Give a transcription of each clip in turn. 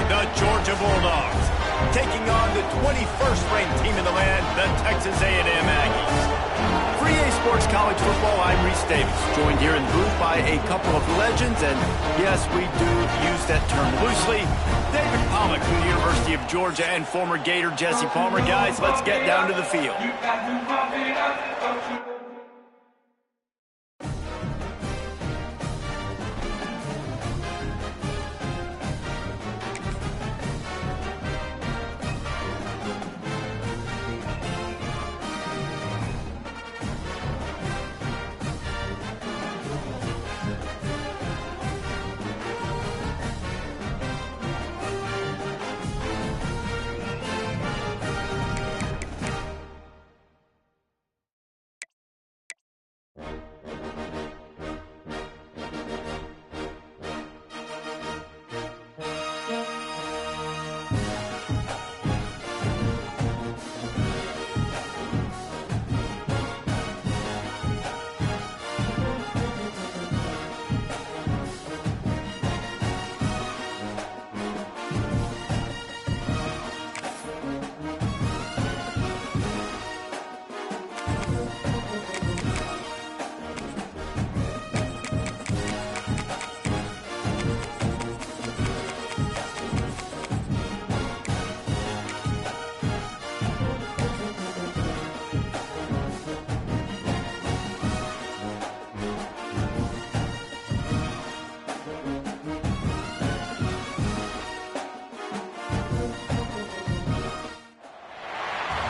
the Georgia Bulldogs. Taking on the 21st ranked team in the land, the Texas A&M Aggies. For EA Sports College Football, I'm Reese Davis, joined here in the booth by a couple of legends, and yes, we do use that term loosely. David Pollock from the University of Georgia and former Gator Jesse Palmer. Guys, let's get down to the field.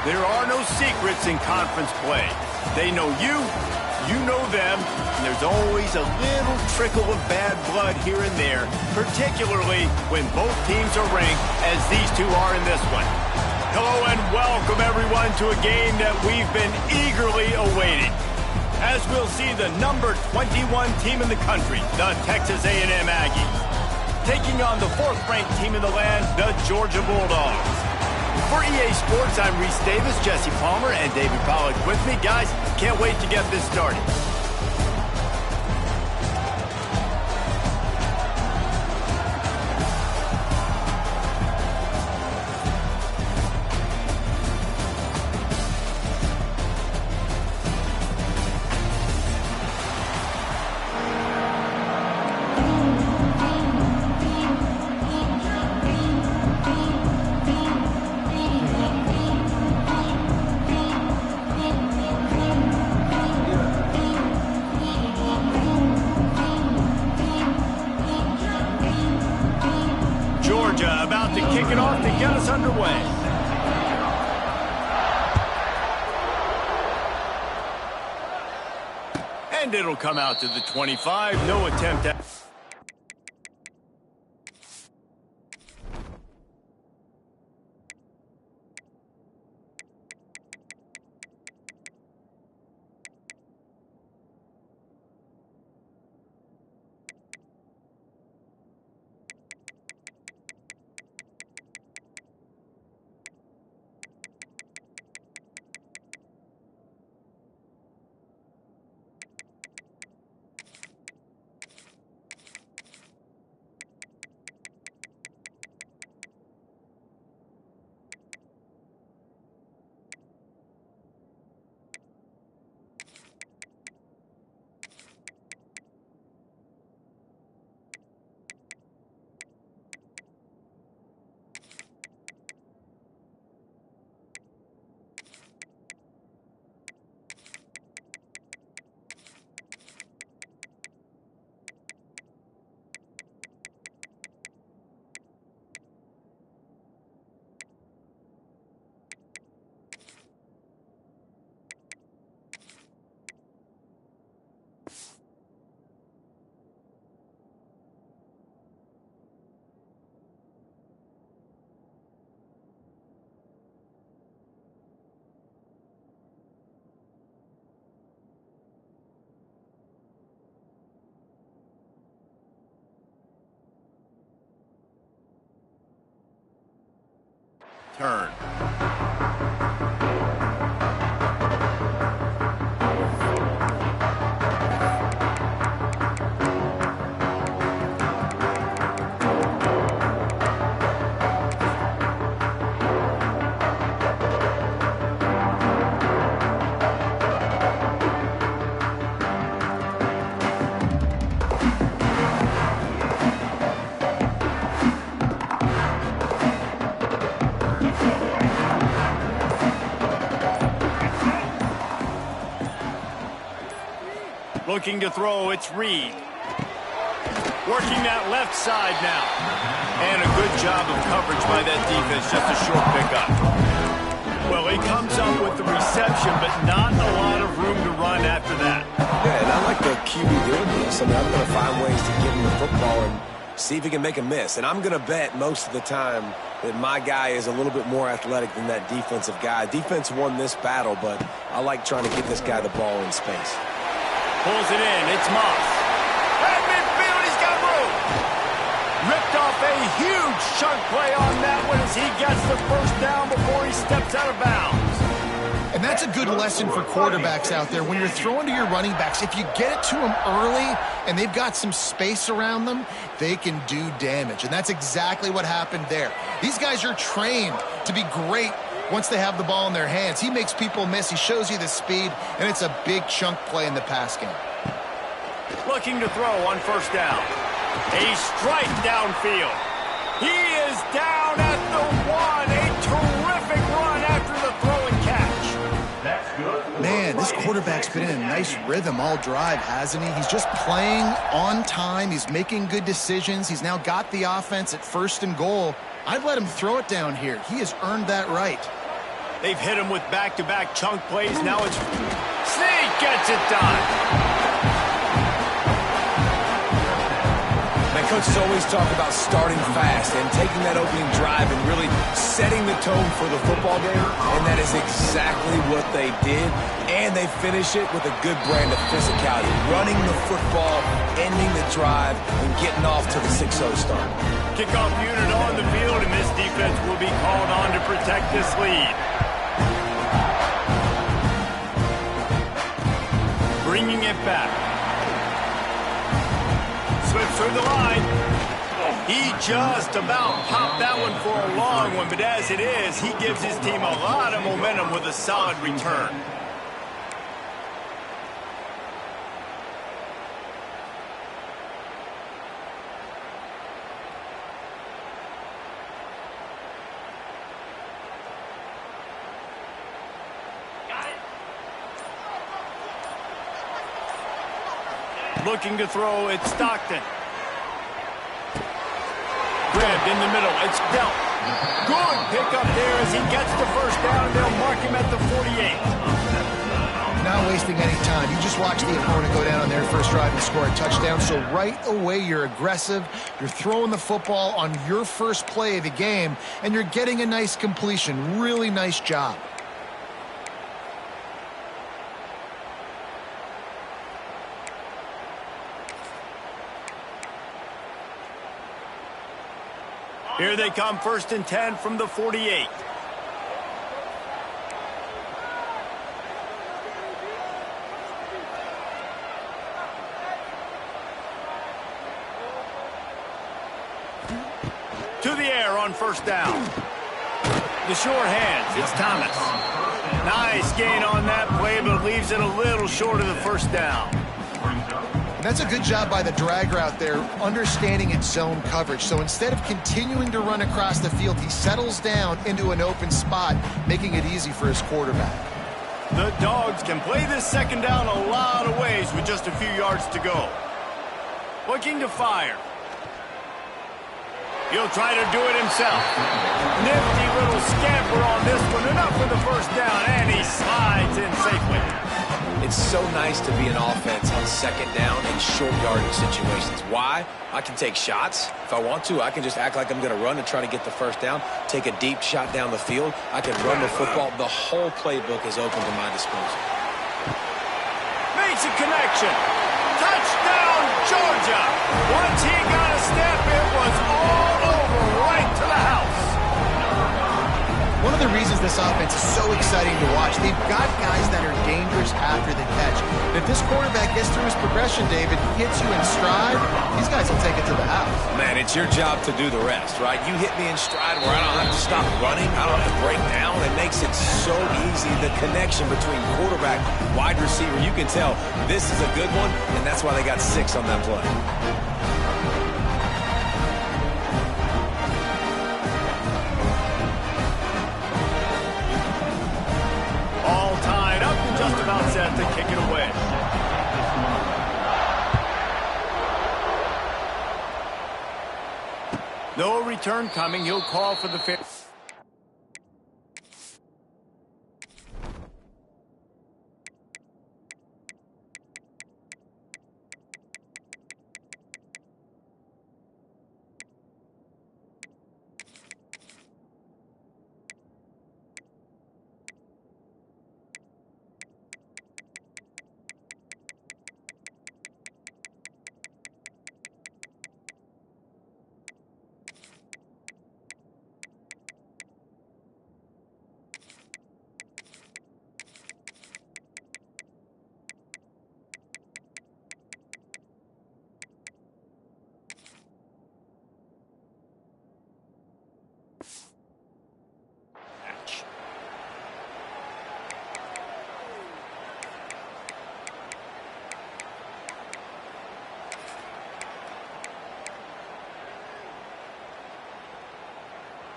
There are no secrets in conference play. They know you, you know them, and there's always a little trickle of bad blood here and there, particularly when both teams are ranked as these two are in this one. Hello and welcome everyone to a game that we've been eagerly awaiting. As we'll see the number 21 team in the country, the Texas A&M Aggies, taking on the 4th ranked team in the land, the Georgia Bulldogs. For EA Sports, I'm Reese Davis, Jesse Palmer, and David Pollock with me. Guys, can't wait to get this started. About to kick it off to get us underway. And it'll come out to the 25. No attempt at... Turn. Looking to throw, it's Reed. Working that left side now. And a good job of coverage by that defense, just a short pickup. Well, he comes up with the reception, but not a lot of room to run after that. Yeah, and I like the QB doing this. I mean, I'm going to find ways to give him the football and see if he can make a miss. And I'm going to bet most of the time that my guy is a little bit more athletic than that defensive guy. Defense won this battle, but I like trying to get this guy the ball in space. Pulls it in. It's Moss. At midfield, he's got room. Ripped off a huge chunk play on that one as he gets the first down before he steps out of bounds. And that's a good lesson for quarterbacks out there. When you're throwing to your running backs, if you get it to them early and they've got some space around them, they can do damage. And that's exactly what happened there. These guys are trained to be great once they have the ball in their hands. He makes people miss. He shows you the speed, and it's a big chunk play in the pass game. Looking to throw on first down. A strike downfield. He is down at the one. A terrific run after the throw and catch. Man, this quarterback's been in a nice rhythm all drive, hasn't he? He's just playing on time. He's making good decisions. He's now got the offense at 1st and goal. I'd let him throw it down here. He has earned that right. They've hit him with back-to-back chunk plays. Now it's Snead gets it done. Coaches always talk about starting fast and taking that opening drive and really setting the tone for the football game, and that is exactly what they did, and they finish it with a good brand of physicality, running the football, ending the drive, and getting off to the 6-0 start. Kickoff unit on the field, and this defense will be called on to protect this lead. Bringing it back. Slips through the line. He just about popped that one for a long one, but as it is, he gives his team a lot of momentum with a solid return. Looking to throw, it's Stockton. Grabbed in the middle, it's Delt. Good pick up there as he gets the first down, and they'll mark him at the 48. Not wasting any time. You just watch the opponent go down on their first drive and score a touchdown. So right away, you're aggressive. You're throwing the football on your first play of the game, and you're getting a nice completion. Really nice job. Here they come, 1st and 10 from the 48. To the air on first down. The short hands, it's Thomas. Nice gain on that play, but leaves it a little short of the first down. And that's a good job by the drag route there, understanding its zone coverage. So instead of continuing to run across the field, he settles down into an open spot, making it easy for his quarterback. The Dogs can play this second down a lot of ways with just a few yards to go. Looking to fire. He'll try to do it himself. Nifty little scamper on this one. Enough for the first down, and he slides in safely. It's so nice to be an offense on second down in short yardage situations. Why? I can take shots. If I want to, I can just act like I'm going to run and try to get the first down, take a deep shot down the field. I can run the football. The whole playbook is open to my disposal. Makes a connection. Touchdown, Georgia. Once he got a step, it was all over right to the house. One of the reasons this offense is so exciting to watch, they've got guys that are dangerous after the catch. If this quarterback gets through his progression, David, hits you in stride, these guys will take it to the house. Man, it's your job to do the rest, right? You hit me in stride where I don't have to stop running. I don't have to break down. It makes it so easy. The connection between quarterback, wide receiver, you can tell this is a good one, and that's why they got 6 on that play. All tied up and just about set to kick it away. return coming. He'll call for the fair.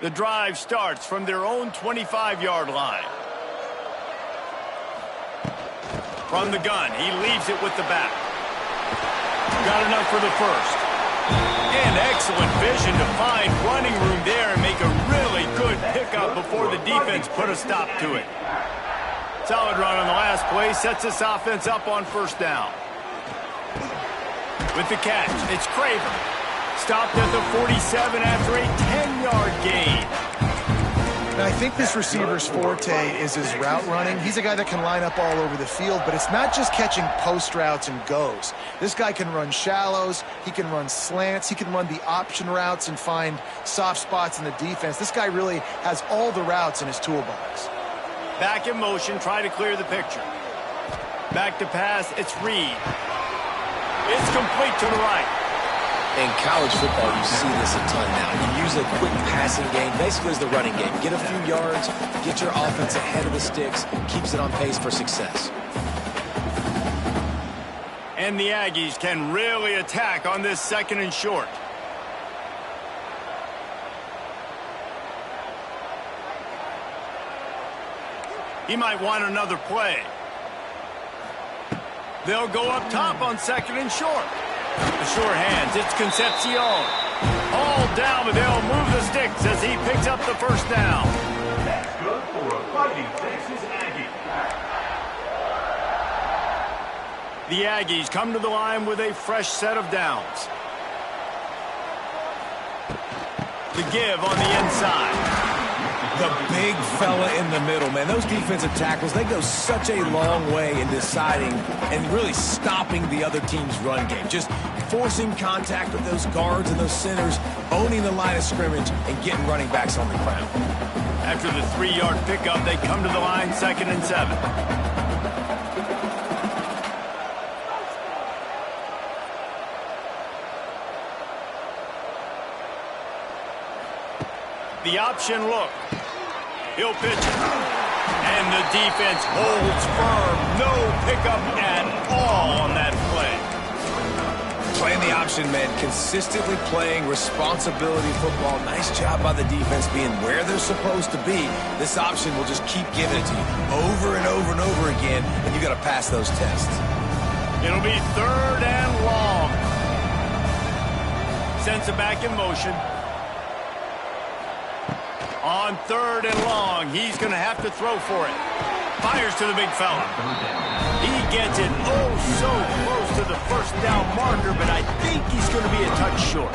The drive starts from their own 25-yard line. From the gun, he leaves it with the back. Got enough for the first. And excellent vision to find running room there and make a really good pickup before the defense put a stop to it. Solid run on the last play, sets this offense up on first down. With the catch, it's Craver. Stopped at the 47 after a 10-yard gain. Now, I think this receiver's forte is his route running. He's a guy that can line up all over the field, but it's not just catching post routes and goes. This guy can run shallows, he can run slants, he can run the option routes and find soft spots in the defense. This guy really has all the routes in his toolbox. Back in motion, try to clear the picture. Back to pass, it's Reed. It's complete to the right. In college football, you see this a ton now. You use a quick passing game, basically as the running game. Get a few yards, get your offense ahead of the sticks, keeps it on pace for success. And the Aggies can really attack on this second and short. He might want another play. They'll go up top on second and short. The sure hands, it's Concepcion. All down, but they'll move the sticks as he picks up the first down. That's good for a Fighting Texas Aggie. The Aggies come to the line with a fresh set of downs. The give on the inside. The big fella in the middle, man. Those defensive tackles, they go such a long way in deciding and really stopping the other team's run game. Just forcing contact with those guards and those centers, owning the line of scrimmage, and getting running backs on the ground. After the 3-yard pickup, they come to the line, 2nd and 7. The option look. He'll pitch it. And the defense holds firm. No pickup at all on that play. Playing the option, man. Consistently playing responsibility football. Nice job by the defense being where they're supposed to be. This option will just keep giving it to you over and over and over again, and you got to pass those tests. It'll be 3rd and long. Sends it back in motion. On 3rd and long, he's going to have to throw for it. Fires to the big fella. He gets it oh so close to the first down marker, but I think he's going to be a touch short.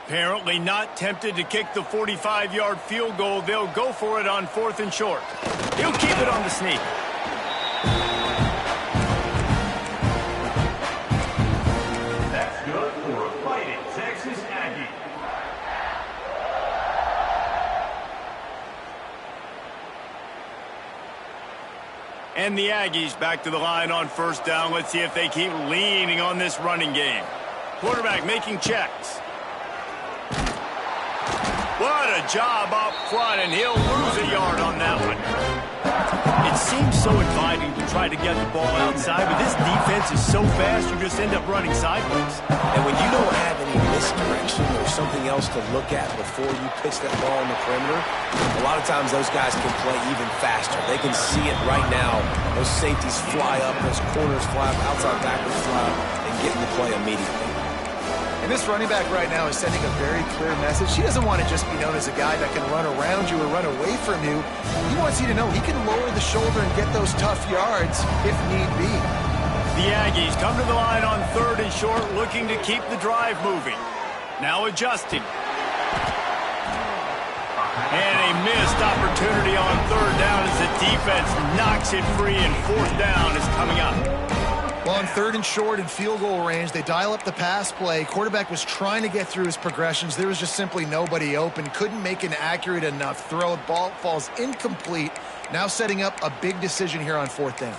Apparently not tempted to kick the 45-yard field goal. They'll go for it on 4th and short. He'll keep it on the sneak. That's good for a Fighting Texas Aggie. And the Aggies back to the line on first down. Let's see if they keep leaning on this running game. Quarterback making checks. What a job up front, and he'll lose a yard on that one. It seems so inviting to try to get the ball outside, but this defense is so fast you just end up running sideways. And when you don't have any misdirection or something else to look at before you pitch that ball on the perimeter, a lot of times those guys can play even faster. They can see it right now. Those safeties fly up, those corners fly up, outside backwards fly up, and get in the play immediately. And this running back right now is sending a very clear message. He doesn't want to just be known as a guy that can run around you or run away from you. He wants you to know he can lower the shoulder and get those tough yards if need be. The Aggies come to the line on 3rd and short, looking to keep the drive moving. Now adjusting. And a missed opportunity on 3rd down as the defense knocks it free, and 4th down is coming up. Well, on 3rd and short and field goal range, they dial up the pass play. Quarterback was trying to get through his progressions. There was just simply nobody open. Couldn't make an accurate enough throw. Ball falls incomplete. Now setting up a big decision here on 4th down.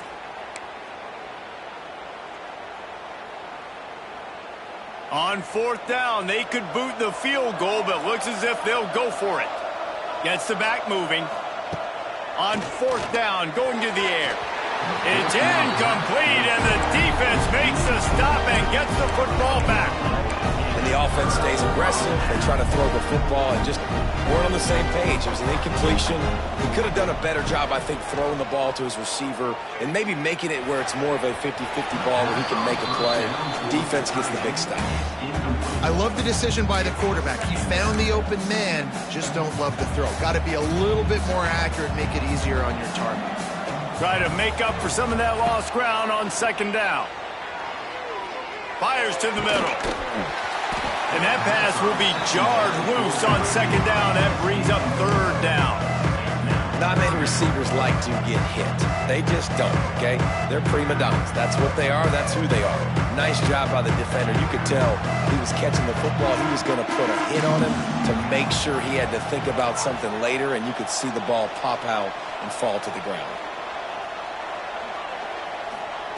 On 4th down, they could boot the field goal, but looks as if they'll go for it. Gets the back moving. On 4th down, going to the air. It's incomplete, and the defense makes the stop and gets the football back. And the offense stays aggressive. They try to throw the football and just weren't on the same page. It was an incompletion. He could have done a better job, I think, throwing the ball to his receiver and maybe making it where it's more of a 50-50 ball where he can make a play. Defense gets the big stop. I love the decision by the quarterback. He found the open man, just don't love the throw. Got to be a little bit more accurate, make it easier on your target. Try to make up for some of that lost ground on 2nd down. Fires to the middle. And that pass will be jarred loose on 2nd down. That brings up 3rd down. Not many receivers like to get hit. They just don't, okay? They're prima donnas. That's what they are. That's who they are. Nice job by the defender. You could tell he was catching the football. He was going to put a hit on him to make sure he had to think about something later, and you could see the ball pop out and fall to the ground.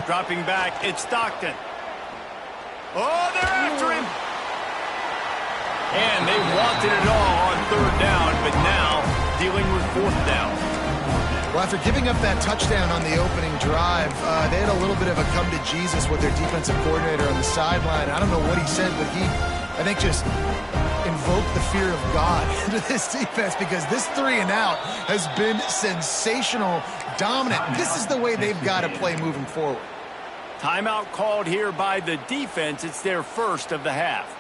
Dropping back, it's Stockton. Oh, they're after him. And they wanted it all on 3rd down, but now dealing with 4th down. Well, after giving up that touchdown on the opening drive, they had a little bit of a come to Jesus with their defensive coordinator on the sideline. I don't know what he said, but he, I think, just invoked the fear of God into this defense, because this 3 and out has been sensational, dominant. This is the way they've got to play moving forward. Timeout called here by the defense. It's their first of the half.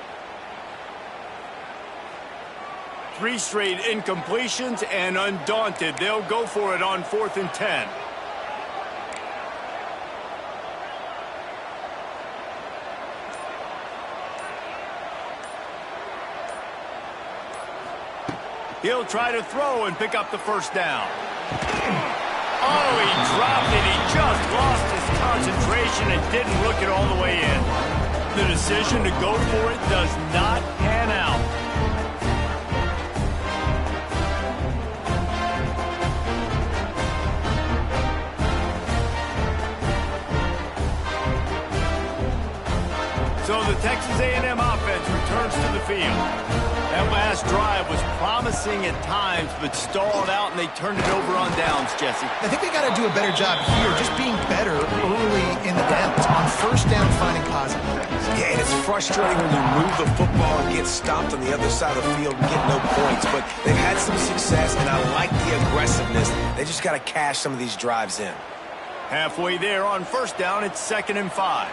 3 straight incompletions, and undaunted, they'll go for it on 4th and 10. He'll try to throw and pick up the 1st down. Oh, he dropped it. He just lost his concentration and didn't look it all the way in. The decision to go for it does not pan out. So the Texas A&M offense returns to the field. That last drive was promising at times, but stalled out, and they turned it over on downs, Jesse. I think they got to do a better job here, just being better early in the downs. On 1st down, finding positive things. Yeah, and it's frustrating when you move the football and get stopped on the other side of the field and get no points. But they've had some success, and I like the aggressiveness. They just got to cash some of these drives in. Halfway there on 1st down, it's 2nd and 5.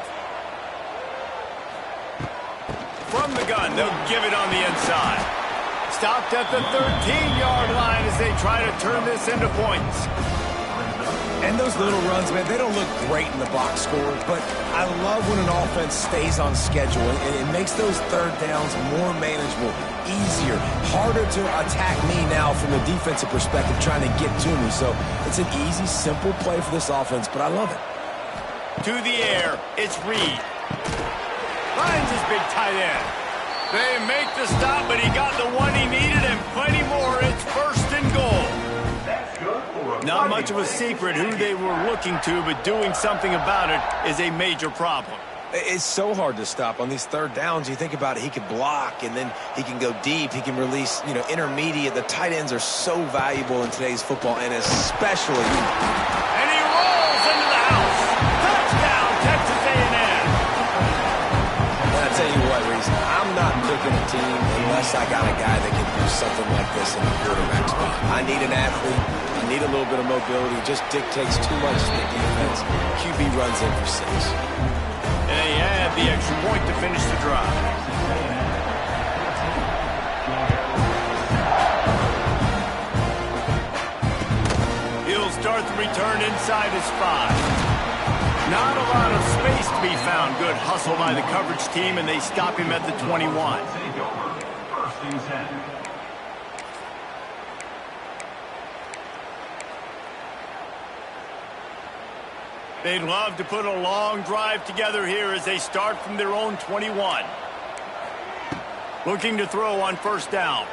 From the gun, they'll give it on the inside. Stopped at the 13-yard line as they try to turn this into points. And those little runs, man, they don't look great in the box score, but I love when an offense stays on schedule, and it makes those 3rd downs more manageable, easier, harder to attack me now from a defensive perspective trying to get to me. So it's an easy, simple play for this offense, but I love it. To the air, it's Reed. Finds his big tight end. They make the stop, but he got the one he needed and plenty more. It's 1st and goal. That's good for a Not much of a secret who they were looking to, but doing something about it is a major problem. It's so hard to stop on these third downs. You think about it, he can block, and then he can go deep. He can release, intermediate. The tight ends are so valuable in today's football, and especially... And he rolls into the house. Touchdown, Texas A&M. And I tell you what, Reese, I'm not picking a team unless I got a guy that can do something like this in the quarterback spot. I need an athlete. I need a little bit of mobility. It just dictates too much to the defense. QB runs in for 6. And they add the extra point to finish the drive. He'll start the return inside his 5. Not a lot of space to be found. Good hustle by the coverage team, and they stop him at the 21. First and 10. They'd love to put a long drive together here as they start from their own 21. Looking to throw on first down.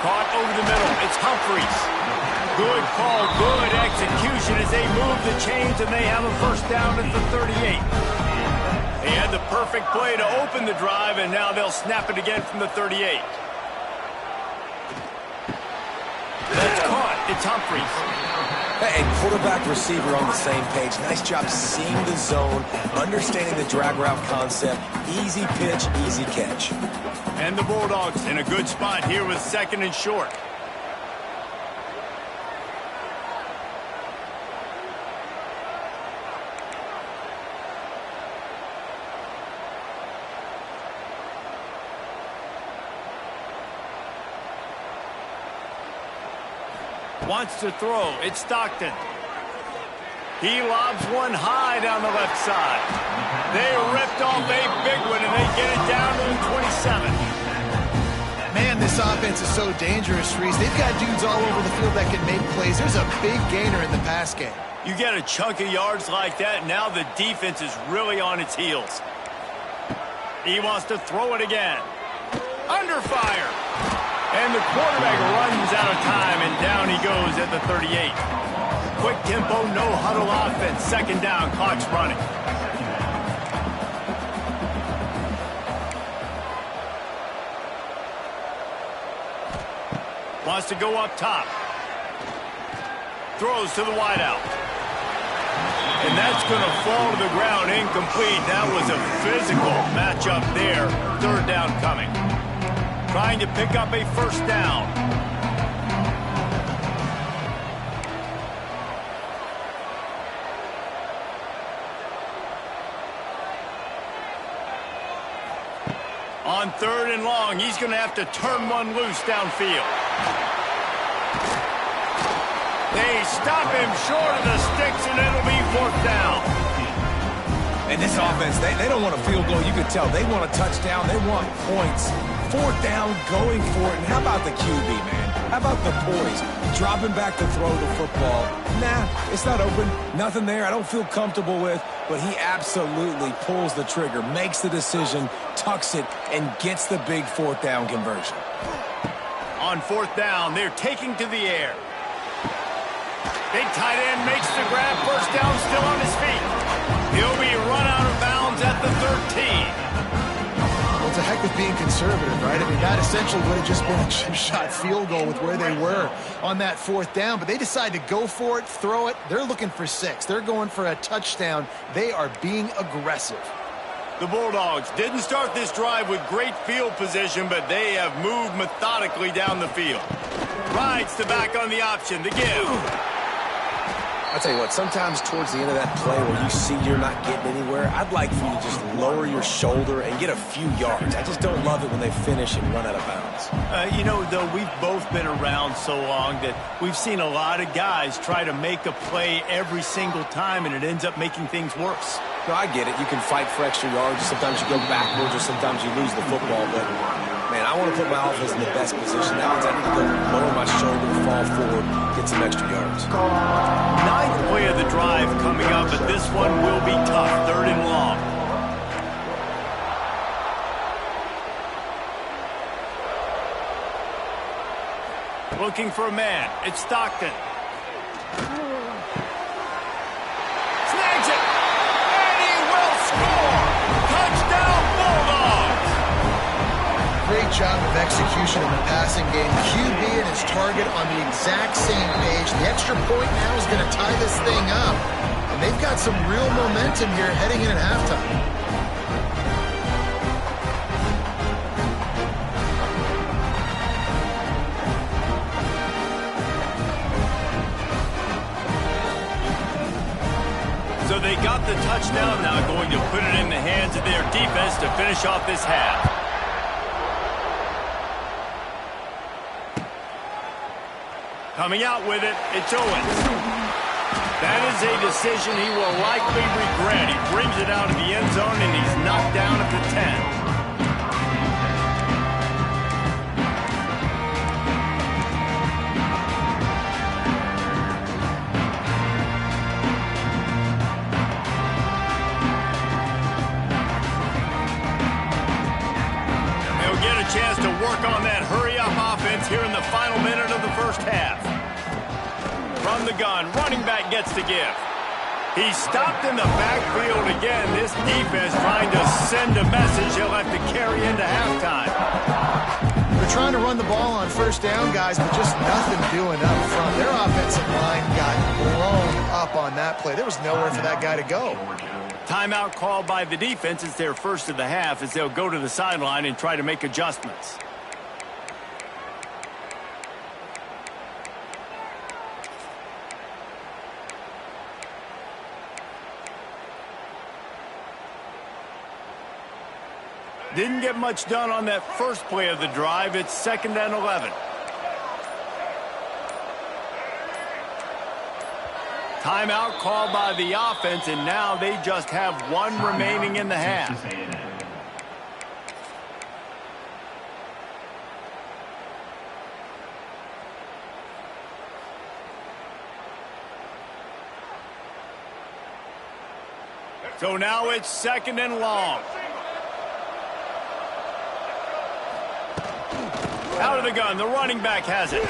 Caught over the middle. It's Humphries. Good call, good execution as they move the chains, and they have a first down at the 38. They had the perfect play to open the drive, and now they'll snap it again from the 38. That's caught. It's Humphries. Hey, quarterback, receiver on the same page. Nice job seeing the zone, understanding the drag route concept. Easy pitch, easy catch. And the Bulldogs in a good spot here with second and short. Wants to throw. It's Stockton. He lobs one high down the left side. They ripped off a big one, and they get it down to the 27. Man, this offense is so dangerous, Reese. They've got dudes all over the field that can make plays. There's a big gainer in the pass game. You get a chunk of yards like that, now the defense is really on its heels. He wants to throw it again. Under fire. And the quarterback runs out of time, and down he goes at the 38. Quick tempo, no huddle offense. Second down, clock's running. Wants to go up top. Throws to the wideout. And that's going to fall to the ground incomplete. That was a physical matchup there. Third down coming. Trying to pick up a first down. On third and long, he's going to have to turn one loose downfield. They stop him short of the sticks, and it'll be fourth down. And this offense, they don't want a field goal. You can tell they want a touchdown. They want points. Fourth down, going for it. And how about the QB, man? How about the poise? Dropping back to throw the football. Nah, it's not open. Nothing there I don't feel comfortable with. But he absolutely pulls the trigger, makes the decision, tucks it, and gets the big fourth down conversion. On fourth down, they're taking to the air. Big tight end makes the grab. First down, still on his feet. He'll be run out of bounds at the 13. Well, it's a heck of being conservative, right? I mean, that essentially would have just been a chip-shot field goal with where they were on that fourth down. But they decide to go for it, throw it. They're looking for 6. They're going for a touchdown. They are being aggressive. The Bulldogs didn't start this drive with great field position, but they have moved methodically down the field. Rides the back on the option. The give. I'll tell you what, sometimes towards the end of that play where you see you're not getting anywhere, I'd like for you to just lower your shoulder and get a few yards. I just don't love it when they finish and run out of bounds. Though we've both been around so long that we've seen a lot of guys try to make a play every single time, and it ends up making things worse. No, I get it. You can fight for extra yards. Sometimes you go backwards, or sometimes you lose the football. But, man, I want to put my offense in the best position. That means I need to go lower my shoulder, fall forward, get some extra yards. Ninth play of the drive coming up, but this one will be tough. Third and long. Looking for a man. It's Stockton. Snags it. And he will score. Touchdown Bulldogs. Great job of execution in the passing game. QB and his target on the exact same page. The extra point now is going to tie this thing up. And they've got some real momentum here heading in at halftime. So they got the touchdown, now going to put it in the hands of their defense to finish off this half. Coming out with it, it's Owens. That is a decision he will likely regret. He brings it out of the end zone and he's knocked down at the 10. Chance to work on that hurry-up offense here in the final minute of the first half. From the gun, running back gets the give. He's stopped in the backfield again. This defense trying to send a message he'll have to carry into halftime. They're trying to run the ball on first down, guys, but just nothing doing up front. Their offensive line got blown up on that play. There was nowhere for that guy to go. Timeout called by the defense. It's their first of the half as they'll go to the sideline and try to make adjustments. Didn't get much done on that first play of the drive. It's 2nd and 11. Timeout called by the offense, and now they just have one remaining in the half. So now it's 2nd and long. Out of the gun, the running back has it.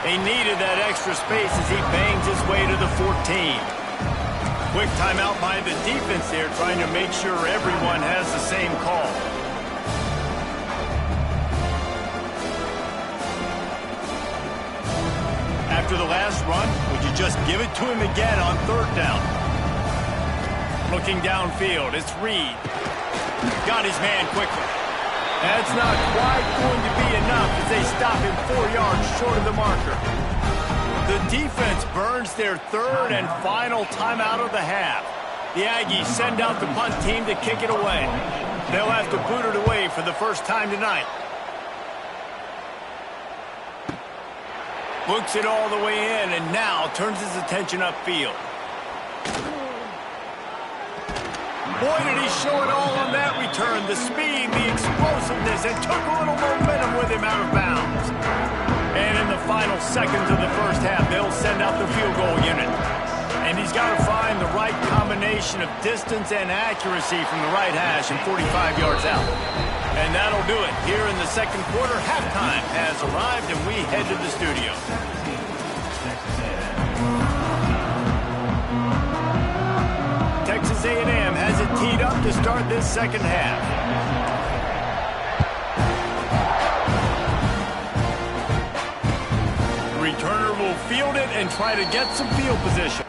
They needed that extra space as he bangs his way to the 14. Quick timeout by the defense there, trying to make sure everyone has the same call. After the last run, would you just give it to him again on 3rd down? Looking downfield, it's Reed. Got his man quickly. That's not quite going to be enough as they stop him 4 yards short of the marker. The defense burns their 3rd and final timeout of the half. The Aggies send out the punt team to kick it away. They'll have to boot it away for the first time tonight. Books it all the way in and now turns his attention upfield. Boy, did he show it all on that return. The speed, the explosiveness, and took a little momentum with him out of bounds. And in the final seconds of the first half, they'll send out the field goal unit. And he's got to find the right combination of distance and accuracy from the right hash and 45 yards out. And that'll do it. Here in the 2nd quarter, halftime has arrived, and we head to the studio. Texas A&M has it teed up to start this 2nd half. The returner will field it and try to get some field position.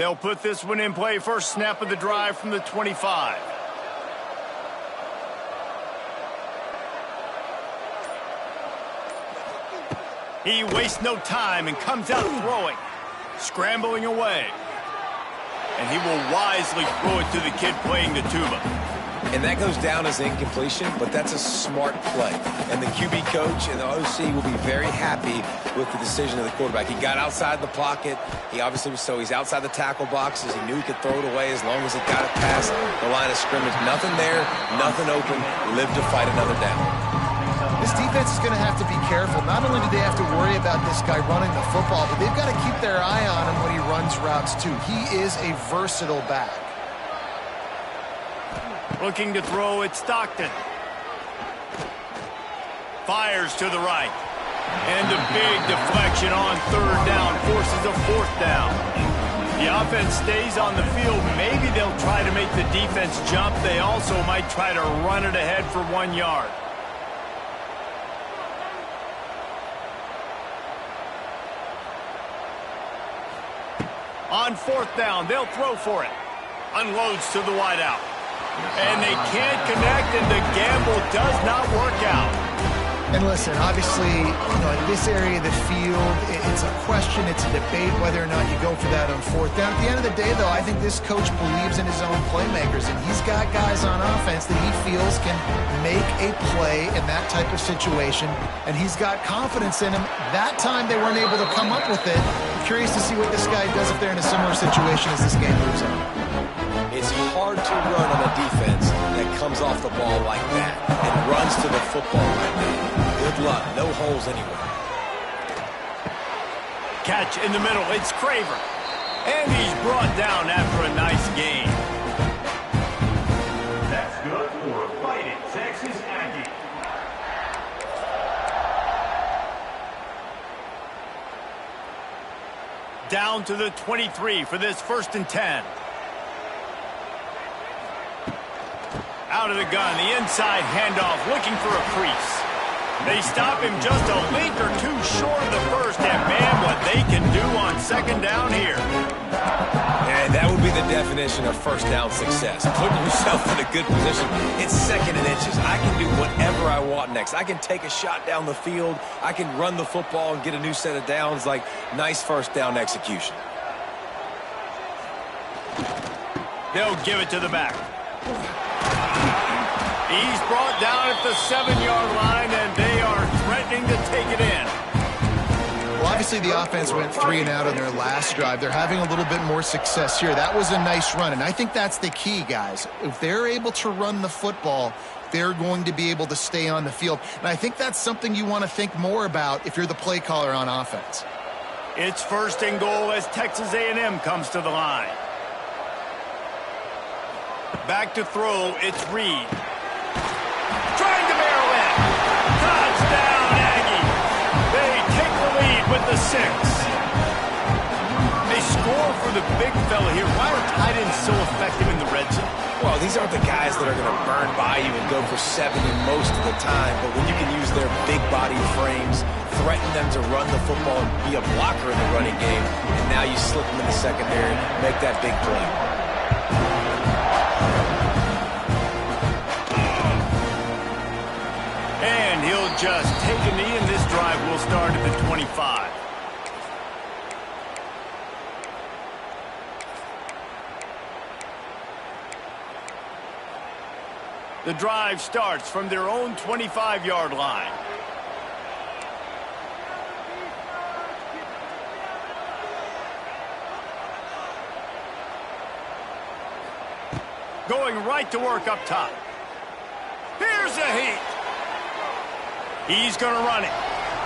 They'll put this one in play first snap of the drive from the 25. He wastes no time and comes out throwing, scrambling away. And he will wisely throw it to the kid playing the tuba. And that goes down as incompletion, but that's a smart play. And the QB coach and the OC will be very happy with the decision of the quarterback. He got outside the pocket. He's outside the tackle boxes. He knew he could throw it away as long as he got it past the line of scrimmage. Nothing there, nothing open. Live to fight another down. This defense is going to have to be careful. Not only do they have to worry about this guy running the football, but they've got to keep their eye on him when he runs routes too. He is a versatile back. Looking to throw at Stockton. Fires to the right. And a big deflection on third down forces a fourth down. The offense stays on the field. Maybe they'll try to make the defense jump. They also might try to run it ahead for 1 yard. On fourth down, they'll throw for it. Unloads to the wideout. And they can't connect, and the gamble does not work out. And listen, obviously, in this area of the field, it's a question, it's a debate whether or not you go for that on fourth down. At the end of the day, though, I think this coach believes in his own playmakers, and he's got guys on offense that he feels can make a play in that type of situation, and he's got confidence in him. That time they weren't able to come up with it. I'm curious to see what this guy does if they're in a similar situation as this game moves on. It's hard to run on a defense that comes off the ball like that and runs to the football like that. Good luck. No holes anywhere. Catch in the middle. It's Craver. And he's brought down after a nice gain. That's good for a fighting Texas Aggie. Down to the 23 for this 1st and 10. Out of the gun, the inside handoff, looking for a crease. They stop him just a link or two short of the first, and man, what they can do on 2nd down here. And that would be the definition of first down success. Putting yourself in a good position. It's 2nd and inches. I can do whatever I want next. I can take a shot down the field. I can run the football and get a new set of downs. Like, nice first down execution. They'll give it to the back. He's brought down at the 7-yard line, and they are threatening to take it in. Well, obviously the offense went 3 and out on their last drive. They're having a little bit more success here. That was a nice run, and I think that's the key, guys. If they're able to run the football, they're going to be able to stay on the field. And I think that's something you want to think more about if you're the play caller on offense. It's 1st and goal as Texas A&M comes to the line. Back to throw, it's Reed. Trying to barrel in. Touchdown, Aggie. They take the lead with the 6. They score for the big fella here. Why are tight ends so effective in the red zone? Well, these aren't the guys that are going to burn by you and go for 70 most of the time, but when you can use their big body frames, threaten them to run the football and be a blocker in the running game, and now you slip them in the secondary, make that big play. And he'll just take a knee, and this drive will start at the 25. The drive starts from their own 25-yard line. Going right to work up top. Here's a heat. He's going to run it.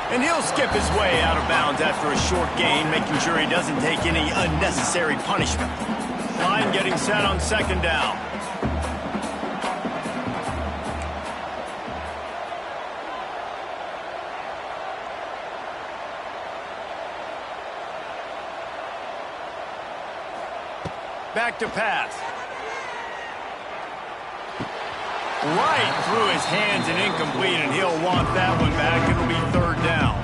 And he'll skip his way out of bounds after a short gain, making sure he doesn't take any unnecessary punishment. Line getting set on 2nd down. Back to pass. Right through his hands and incomplete, and he'll want that one back. It'll be 3rd down.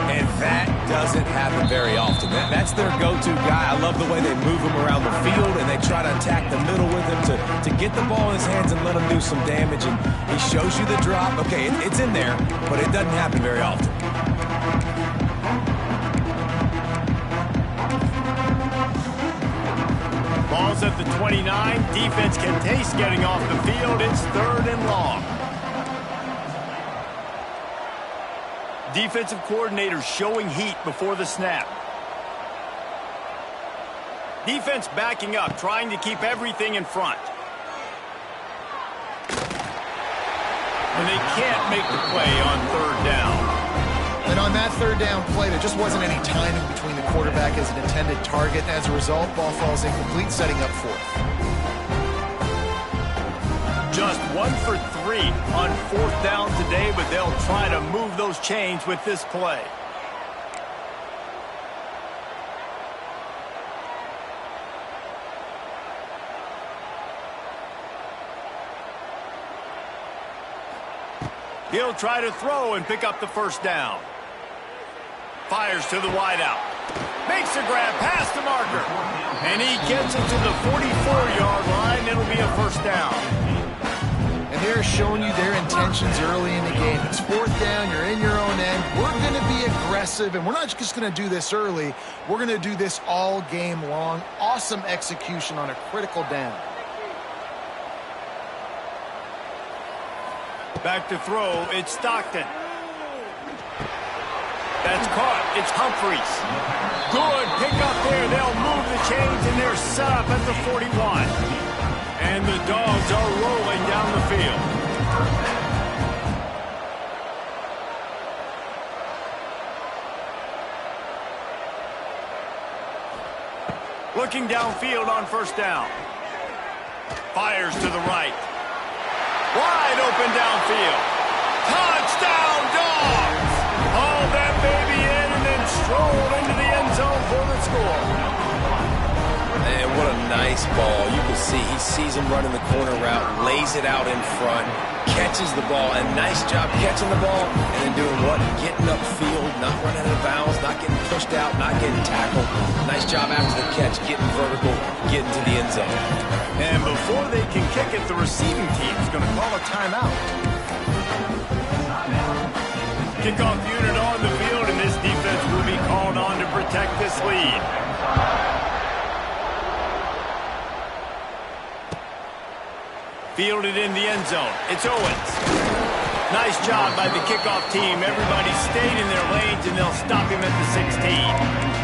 And that doesn't happen very often. That's their go-to guy. I love the way they move him around the field, and they try to attack the middle with him to get the ball in his hands and let him do some damage. And he shows you the drop. Okay, it's in there, but it doesn't happen very often. Ball's at the 29. Defense can taste getting off the field. It's 3rd and long. Defensive coordinator showing heat before the snap. Defense backing up, trying to keep everything in front. And they can't make the play on 3rd down. And on that 3rd down play, there just wasn't any timing between the quarterback as an intended target. As a result, ball falls incomplete, setting up 4th. Just 1 for 3 on 4th down today, but they'll try to move those chains with this play. He'll try to throw and pick up the 1st down. Fires to the wideout. Makes a grab past the marker. And he gets it to the 44-yard line. It'll be a 1st down. And they're showing you their intentions early in the game. It's 4th down. You're in your own end. We're going to be aggressive, and we're not just going to do this early. We're going to do this all game long. Awesome execution on a critical down. Back to throw. It's Stockton. That's caught. It's Humphreys. Good pick up there. They'll move the chains, and they're set up at the 41. And the Dogs are rolling down the field. Looking downfield on 1st down. Fires to the right. Wide open downfield. Touchdown, Dogs! Haul that baby in and then stroll into the end zone for the score. Man, what a nice ball. You can see he sees him running the corner route, lays it out in front, catches the ball, and nice job catching the ball and then doing what? Getting upfield, not running out of bounds, not getting pushed out, not getting tackled. Nice job after the catch, getting vertical, getting to the end zone. And before they can kick it, the receiving team is going to call a timeout. Kickoff unit on the field, and this defense will be called on to protect this lead. Fielded in the end zone. It's Owens. Nice job by the kickoff team. Everybody stayed in their lanes, and they'll stop him at the 16.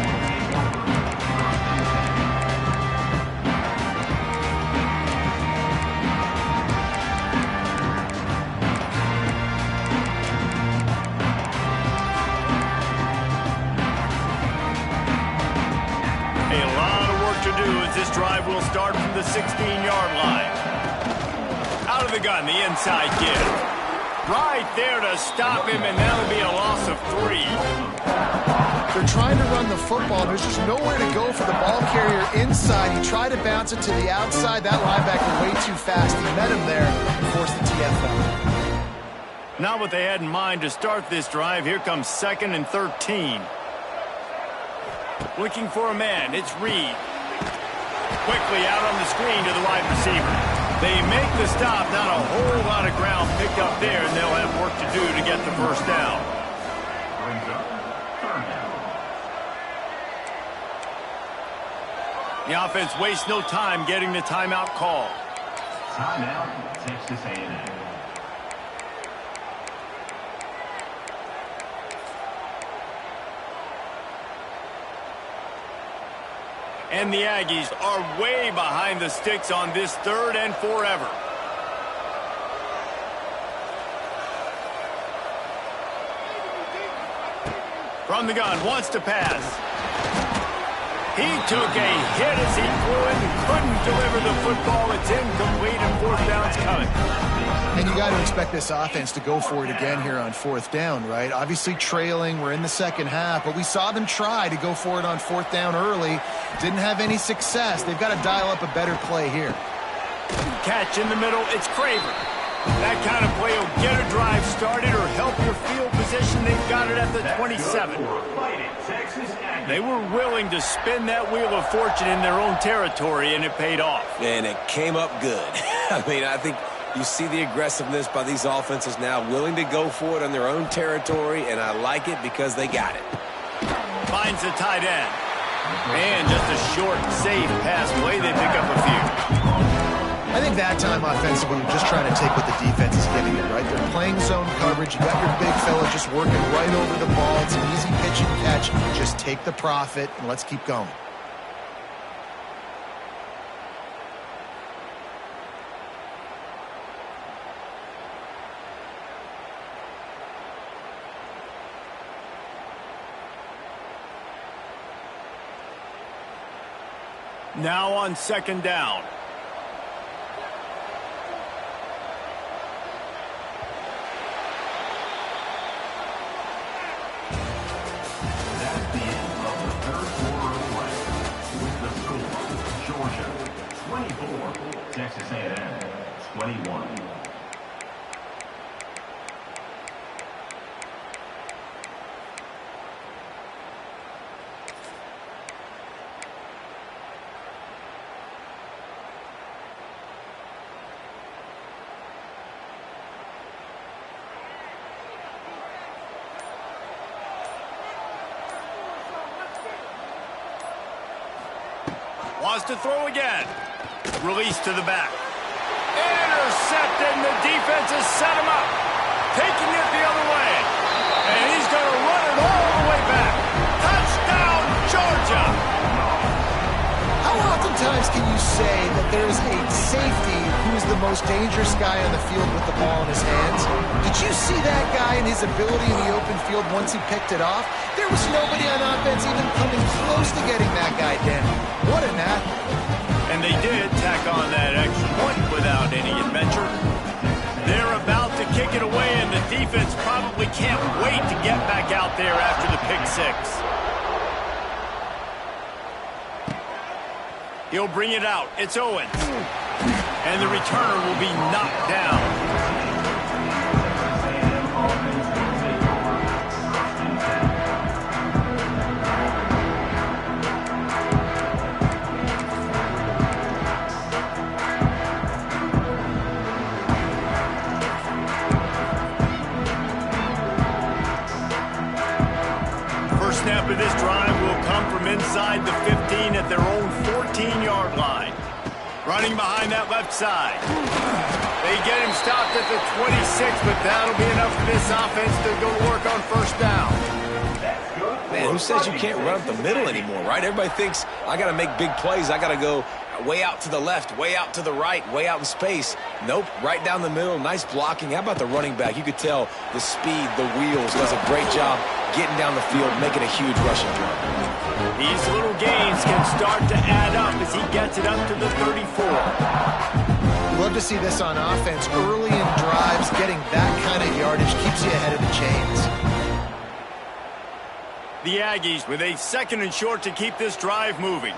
This drive will start from the 16-yard line. Out of the gun, the inside give. Right there to stop him, and that'll be a loss of 3. They're trying to run the football. There's just nowhere to go for the ball carrier inside. He tried to bounce it to the outside. That linebacker way too fast. He met him there and forced the TFL. Not what they had in mind to start this drive. Here comes 2nd and 13. Looking for a man. It's Reed. Quickly out on the screen to the wide receiver. They make the stop. Not a whole lot of ground picked up there, and they'll have work to do to get the 1st down. The offense wastes no time getting the timeout call. Timeout, Texas A&M. And the Aggies are way behind the sticks on this 3rd and forever. From the gun, wants to pass. He took a hit as he threw it and couldn't deliver the football. It's incomplete and 4th down's coming. And you got to expect this offense to go for it again here on 4th down, right? Obviously trailing. We're in the 2nd half, but we saw them try to go for it on 4th down early. Didn't have any success. They've got to dial up a better play here. Catch in the middle. It's Craver. That kind of play will get a drive started or help your field position. They've got it at the 27. They were willing to spin that wheel of fortune in their own territory, and it paid off. And it came up good. I mean, I think you see the aggressiveness by these offenses now, willing to go for it on their own territory, and I like it because they got it. Finds the tight end. And just a short, safe pass play. They pick up a few. I think that time offensively, you're just trying to take what the defense is giving you, right? They're playing zone coverage. You got your big fella just working right over the ball. It's an easy pitch and catch. Just take the profit, and let's keep going. Now on second down. That's the end of the third quarter of play. With the score, Georgia 24, Texas A&M 21. Wants to throw again. Release to the back. Intercepted, and the defense has set him up. Taking it the other way. And he's going to run it all the way back. Touchdown, Georgia! How oftentimes can you say that there's a safety who's the most dangerous guy on the field with the ball in his hands? Did you see that guy and his ability in the open field once he picked it off? There was nobody on offense even coming close to getting that guy down. What an athlete. And they did tack on that extra point without any adventure. They're about to kick it away, and the defense probably can't wait to get back out there after the pick six. He'll bring it out. It's Owens. And the returner will be knocked down. First snap of this drive will come from inside the 15 at their own 14-yard line. Running behind that left side. They get him stopped at the 26, but that'll be enough for this offense to go to work on first down. Man, who says you can't run up the middle anymore, right? Everybody thinks, I got to make big plays. I got to go way out to the left, way out to the right, way out in space. Nope, right down the middle. Nice blocking. How about the running back? You could tell the speed, the wheels, does a great job getting down the field, making a huge rushing play. These little gains can start to add up as he gets it up to the 34. Love to see this on offense. Early in drives, getting that kind of yardage keeps you ahead of the chains. The Aggies with a second and short to keep this drive moving.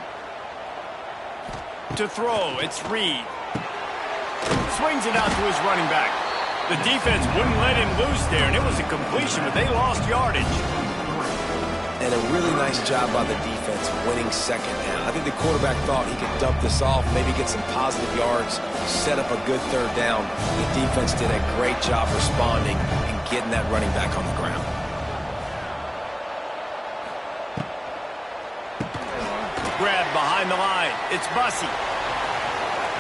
To throw, it's Reed. Swings it out to his running back. The defense wouldn't let him loose there, and it was a completion, but they lost yardage. And a really nice job by the defense winning second down. I think the quarterback thought he could dump this off, maybe get some positive yards, set up a good third down. The defense did a great job responding and getting that running back on the ground. Grab behind the line. It's Bussey.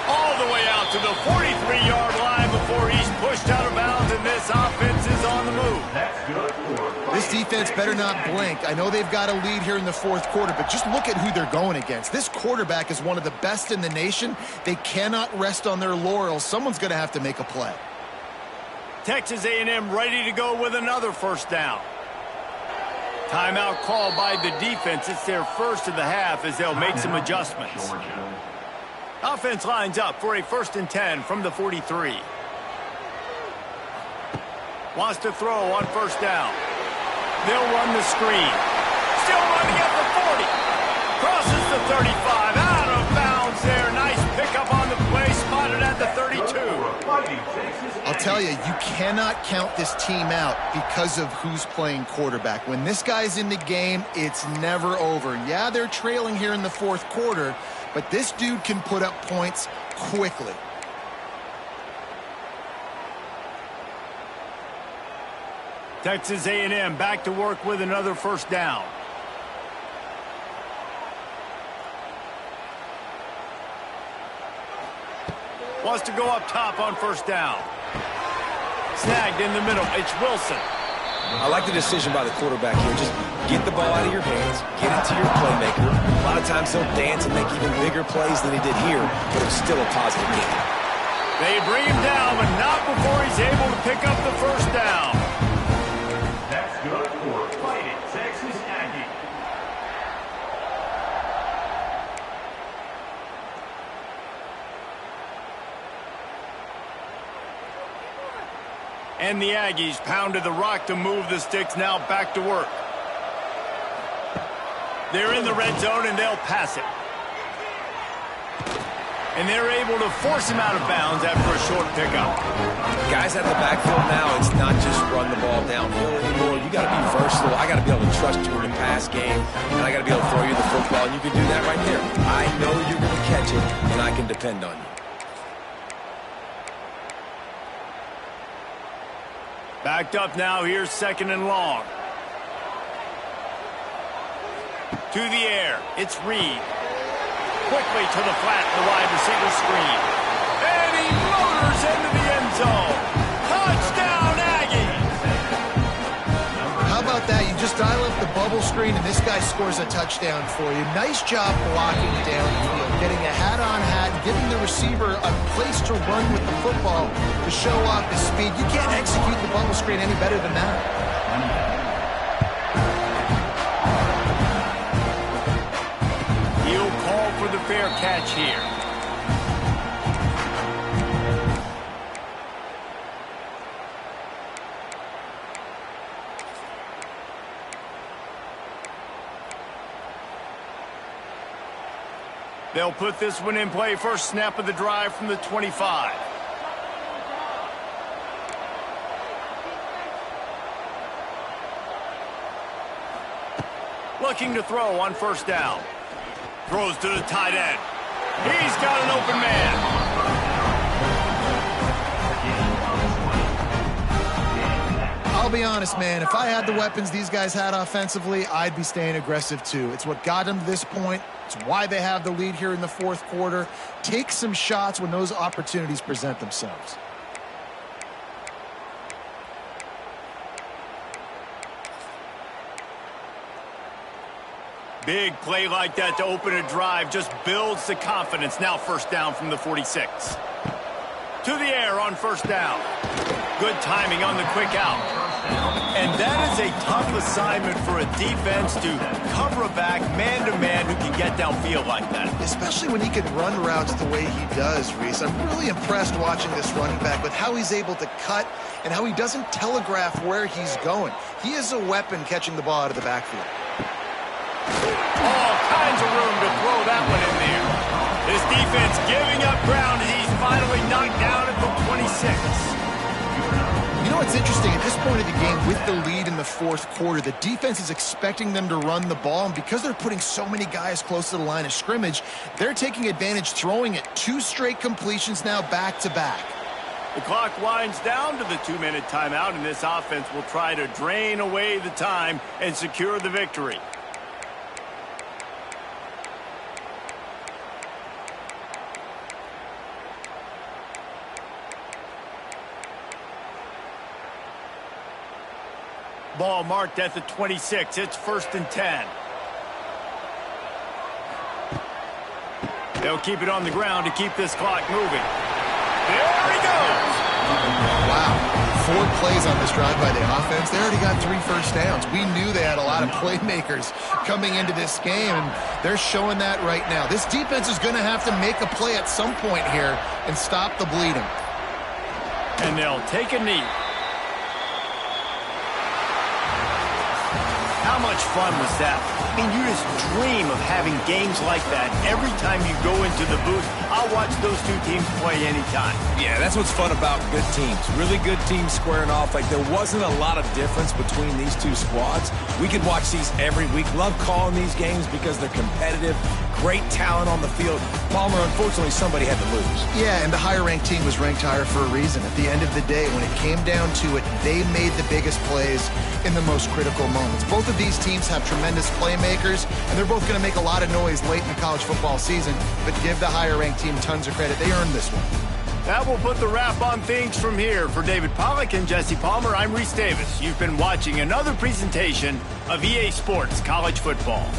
All the way out to the 43-yard line before he's pushed out of bounds, and this offense is on the move. That's good for This defense better not blink. I know they've got a lead here in the fourth quarter, but just look at who they're going against. This quarterback is one of the best in the nation. They cannot rest on their laurels. Someone's going to have to make a play. Texas A&M ready to go with another first down. Timeout called by the defense. It's their first of the half as they'll make some adjustments. Offense lines up for a 1st and 10 from the 43. Wants to throw on first down. They'll run the screen. Still running at the 40. Crosses the 35. Out of bounds there. Nice pickup on the play. Spotted at the 32. I'll I'll tell you, you cannot count this team out because of who's playing quarterback. When this guy's in the game, it's never over. Yeah, they're trailing here in the fourth quarter, but this dude can put up points quickly. Texas A&M back to work with another first down. Wants to go up top on first down. Snagged in the middle. It's Wilson. I like the decision by the quarterback here. Just get the ball out of your hands, get it to your playmaker. A lot of times he'll dance and make even bigger plays than he did here, but it's still a positive game. They bring him down, but not before he's able to pick up the first down. That's good for Fighting Texas Aggie. And the Aggies pounded the rock to move the sticks, now back to work. They're in the red zone, and they'll pass it. And they're able to force him out of bounds after a short pickup. Guys at the backfield now, it's not just run the ball downhill anymore. You got to be versatile. I got to be able to trust you in the pass game, and I got to be able to throw you the football, and you can do that right there. I know you're going to catch it, and I can depend on you. Backed up now, here's second and long. To the air, it's Reed. Quickly to the flat, the wide receiver screen. And he motors into the end zone. Touchdown, Aggies! How about that? You just dial up the bubble screen, and this guy scores a touchdown for you. Nice job blocking downfield, getting a hat-on hat, giving the receiver a place to run with the football to show off his speed. You can't execute the bubble screen any better than that. For the fair catch here. They'll put this one in play. First snap of the drive from the 25. Looking to throw on first down. Throws to the tight end. He's got an open man. I'll be honest, man. If I had the weapons these guys had offensively, I'd be staying aggressive too. It's what got them to this point. It's why they have the lead here in the fourth quarter. Take some shots when those opportunities present themselves. Big play like that to open a drive just builds the confidence. Now first down from the 46. To the air on first down. Good timing on the quick out. And that is a tough assignment for a defense to cover a back man-to-man who can get downfield like that. Especially when he can run routes the way he does, Reese. I'm really impressed watching this running back with how he's able to cut and how he doesn't telegraph where he's going. He is a weapon catching the ball out of the backfield. All kinds of room to throw that one in there. This defense giving up ground as he's finally knocked down at the 26. You know what's interesting? At this point of the game, with the lead in the fourth quarter, the defense is expecting them to run the ball, and because they're putting so many guys close to the line of scrimmage, they're taking advantage, throwing it 2 straight completions now back-to-back. The clock winds down to the 2-minute timeout, and this offense will try to drain away the time and secure the victory. Ball marked at the 26. It's first and 10. They'll keep it on the ground to keep this clock moving. There he goes! Wow. 4 plays on this drive by the offense. They already got 3 first downs. We knew they had a lot of playmakers coming into this game, and they're showing that right now. This defense is going to have to make a play at some point here and stop the bleeding. And they'll take a knee. How much fun was that? I mean, you just dream of having games like that every time you go into the booth. I'll watch those two teams play anytime. Yeah, that's what's fun about good teams. Really good teams squaring off. Like, there wasn't a lot of difference between these two squads. We could watch these every week. Love calling these games because they're competitive. Great talent on the field. Palmer, unfortunately, somebody had to lose. Yeah, and the higher-ranked team was ranked higher for a reason. At the end of the day, when it came down to it, they made the biggest plays in the most critical moments. Both of these teams have tremendous playmakers, and they're both going to make a lot of noise late in the college football season, but give the higher-ranked team tons of credit. They earned this one. That will put the wrap on things from here. For David Pollack and Jesse Palmer, I'm Reese Davis. You've been watching another presentation of EA Sports College Football.